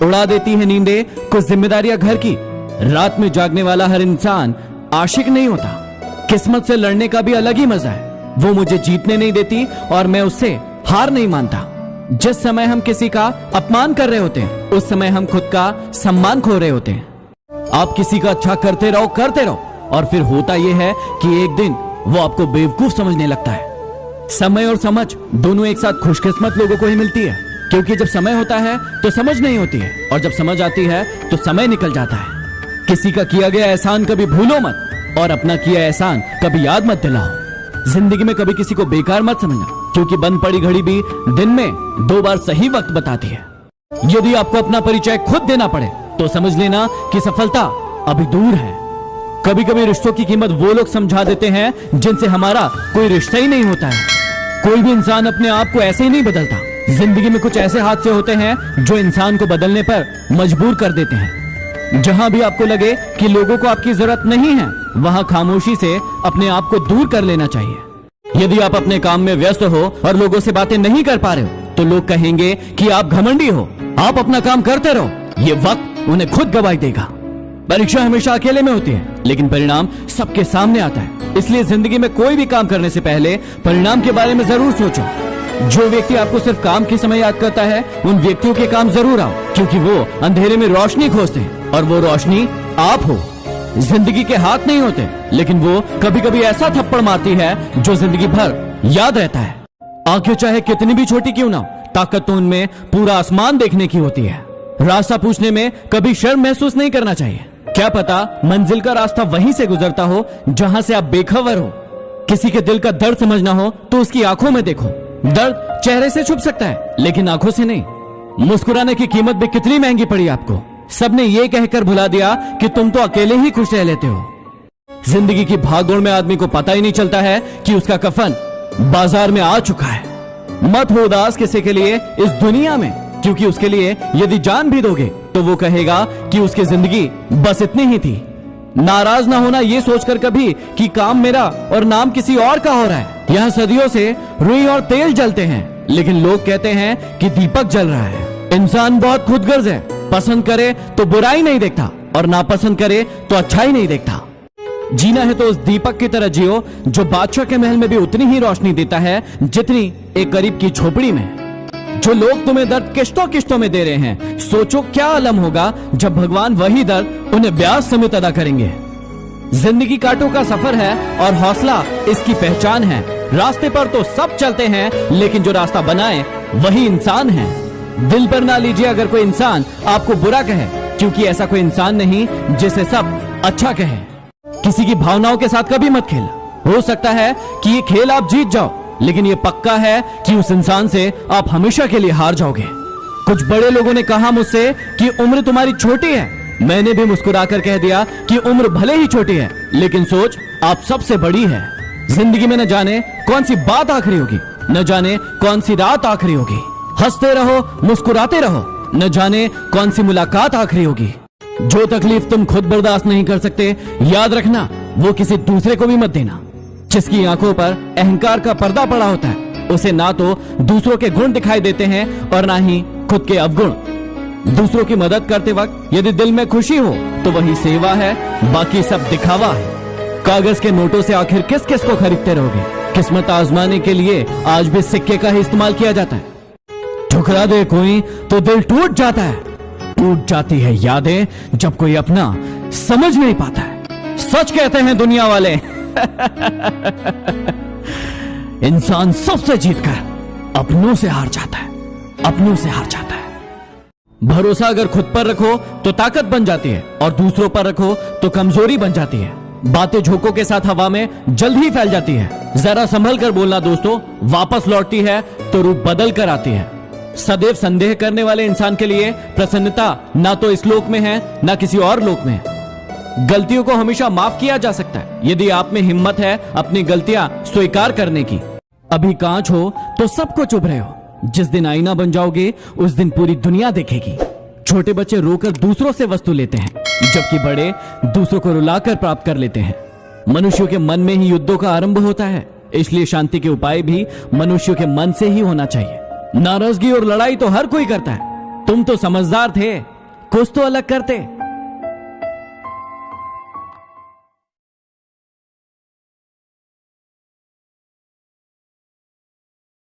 उड़ा देती है नींदें कुछ जिम्मेदारियां घर की। रात में जागने वाला हर इंसान आशिक नहीं होता। किस्मत से लड़ने का भी अलग ही मजा है। वो मुझे जीतने नहीं देती और मैं उससे हार नहीं मानता। जिस समय हम किसी का अपमान कर रहे होते हैं उस समय हम खुद का सम्मान खो रहे होते हैं। आप किसी का अच्छा करते रहो और फिर होता यह है कि एक दिन वो आपको बेवकूफ समझने लगता है। समय और समझ दोनों एक साथ खुशकिस्मत लोगों को ही मिलती है, क्योंकि जब समय होता है तो समझ नहीं होती है और जब समझ आती है तो समय निकल जाता है। किसी का किया गया एहसान कभी भूलो मत और अपना किया एहसान कभी याद मत दिलाओ। जिंदगी में कभी किसी को बेकार मत समझना, क्योंकि बंद पड़ी घड़ी भी दिन में 2 बार सही वक्त बताती है। यदि आपको अपना परिचय खुद देना पड़े तो समझ लेना कि सफलता अभी दूर है। कभी कभी रिश्तों की कीमत वो लोग समझा देते हैं जिनसे हमारा कोई रिश्ता ही नहीं होता है। कोई भी इंसान अपने आप को ऐसे ही नहीं बदलता। जिंदगी में कुछ ऐसे हादसे होते हैं जो इंसान को बदलने पर मजबूर कर देते हैं। जहां भी आपको लगे कि लोगों को आपकी जरूरत नहीं है, वहां खामोशी से अपने आप को दूर कर लेना चाहिए। यदि आप अपने काम में व्यस्त हो और लोगों से बातें नहीं कर पा रहे हो तो लोग कहेंगे कि आप घमंडी हो। आप अपना काम करते रहो, ये वक्त उन्हें खुद गवाही देगा। परीक्षा हमेशा अकेले में होती है, लेकिन परिणाम सबके सामने आता है। इसलिए जिंदगी में कोई भी काम करने से पहले परिणाम के बारे में जरूर सोचो। जो व्यक्ति आपको सिर्फ काम के समय याद करता है, उन व्यक्तियों के काम जरूर आओ, क्योंकि वो अंधेरे में रोशनी खोजते हैं और वो रोशनी आप हो। जिंदगी के हाथ नहीं होते, लेकिन वो कभी कभी ऐसा थप्पड़ मारती है जो जिंदगी भर याद रहता है। आंखें चाहे कितनी भी छोटी क्यों ना हो, ताकत तो उनमें पूरा आसमान देखने की होती है। रास्ता पूछने में कभी शर्म महसूस नहीं करना चाहिए। क्या पता मंजिल का रास्ता वहीं से गुजरता हो जहां से आप बेखबर हो। किसी के दिल का दर्द समझना हो तो उसकी आंखों में देखो। दर्द चेहरे से छुप सकता है, लेकिन आंखों से नहीं। मुस्कुराने की कीमत भी कितनी महंगी पड़ी आपको। सबने ये कहकर भुला दिया कि तुम तो अकेले ही खुश रह लेते हो। जिंदगी की भागदौड़ में आदमी को पता ही नहीं चलता है कि उसका कफन बाजार में आ चुका है। मत हो उदास किसी के लिए इस दुनिया में, क्योंकि उसके लिए यदि जान भी दोगे तो वो कहेगा कि उसकी जिंदगी बस इतनी ही थी। नाराज ना होना ये सोचकर कभी कि काम मेरा और नाम किसी और का हो रहा है। यहाँ सदियों से रुई और तेल जलते हैं, लेकिन लोग कहते हैं कि दीपक जल रहा है। इंसान बहुत खुदगर्ज है। पसंद करे तो बुराई नहीं देखता और नापसंद करे तो अच्छाई नहीं देखता। जीना है तो उस दीपक की तरह जियो जो बादशाह के महल में भी उतनी ही रोशनी देता है जितनी एक गरीब की झोपड़ी में। जो लोग तुम्हें दर्द किश्तों किश्तों में दे रहे हैं, सोचो क्या अलम होगा जब भगवान वही दर्द उन्हें ब्याज समेत अदा करेंगे। जिंदगी कांटों का सफर है और हौसला इसकी पहचान है। रास्ते पर तो सब चलते हैं, लेकिन जो रास्ता बनाए वही इंसान है। दिल पर ना लीजिए अगर कोई इंसान आपको बुरा कहे, क्योंकि ऐसा कोई इंसान नहीं जिसे सब अच्छा कहे। किसी की भावनाओं के साथ कभी मत खेल। हो सकता है कि ये खेल आप जीत जाओ, लेकिन ये पक्का है कि उस इंसान से आप हमेशा के लिए हार जाओगे। कुछ बड़े लोगों ने कहा मुझसे कि उम्र तुम्हारी छोटी है। मैंने भी मुस्कुराकर कह दिया कि उम्र भले ही छोटी है, लेकिन सोच आप सबसे बड़ी है। जिंदगी में न जाने कौन सी बात आखिरी होगी, न जाने कौन सी रात आखिरी होगी। हंसते रहो, मुस्कुराते रहो, न जाने कौन सी मुलाकात आखिरी होगी। जो तकलीफ तुम खुद बर्दाश्त नहीं कर सकते, याद रखना वो किसी दूसरे को भी मत देना। जिसकी आंखों पर अहंकार का पर्दा पड़ा होता है, उसे ना तो दूसरों के गुण दिखाई देते हैं और ना ही खुद के अवगुण। दूसरों की मदद करते वक्त यदि दिल में खुशी हो तो वही सेवा है, बाकी सब दिखावा है। कागज के नोटों से आखिर किस किस को खरीदते रहोगे। किस्मत आजमाने के लिए आज भी सिक्के का ही इस्तेमाल किया जाता है। ठुकरा दे कोई तो दिल टूट जाता है। टूट जाती है यादें जब कोई अपना समझ नहीं पाता है। सच कहते हैं दुनिया वाले इंसान सबसे जीतकर अपनों से हार जाता है, अपनों से हार जाता है। भरोसा अगर खुद पर रखो तो ताकत बन जाती है और दूसरों पर रखो तो कमजोरी बन जाती है। बातें झोंकों के साथ हवा में जल्द ही फैल जाती है। जरा संभल कर बोलना दोस्तों, वापस लौटती है तो रूप बदल कर आती है। सदैव संदेह करने वाले इंसान के लिए प्रसन्नता ना तो इस लोक में है ना किसी और लोक में है। गलतियों को हमेशा माफ किया जा सकता है यदि आप में हिम्मत है अपनी गलतियां स्वीकार करने की। अभी कांच हो तो सबको चुभ रहे हो, जिस दिन आईना बन जाओगे उस दिन पूरी दुनिया देखेगी। छोटे बच्चे रोकर दूसरों से वस्तु लेते हैं, जबकि बड़े दूसरों को रुलाकर प्राप्त कर लेते हैं। मनुष्यों के मन में ही युद्धों का आरंभ होता है, इसलिए शांति के उपाय भी मनुष्यों के मन से ही होना चाहिए। नाराजगी और लड़ाई तो हर कोई करता है, तुम तो समझदार थे, कुछ तो अलग करते।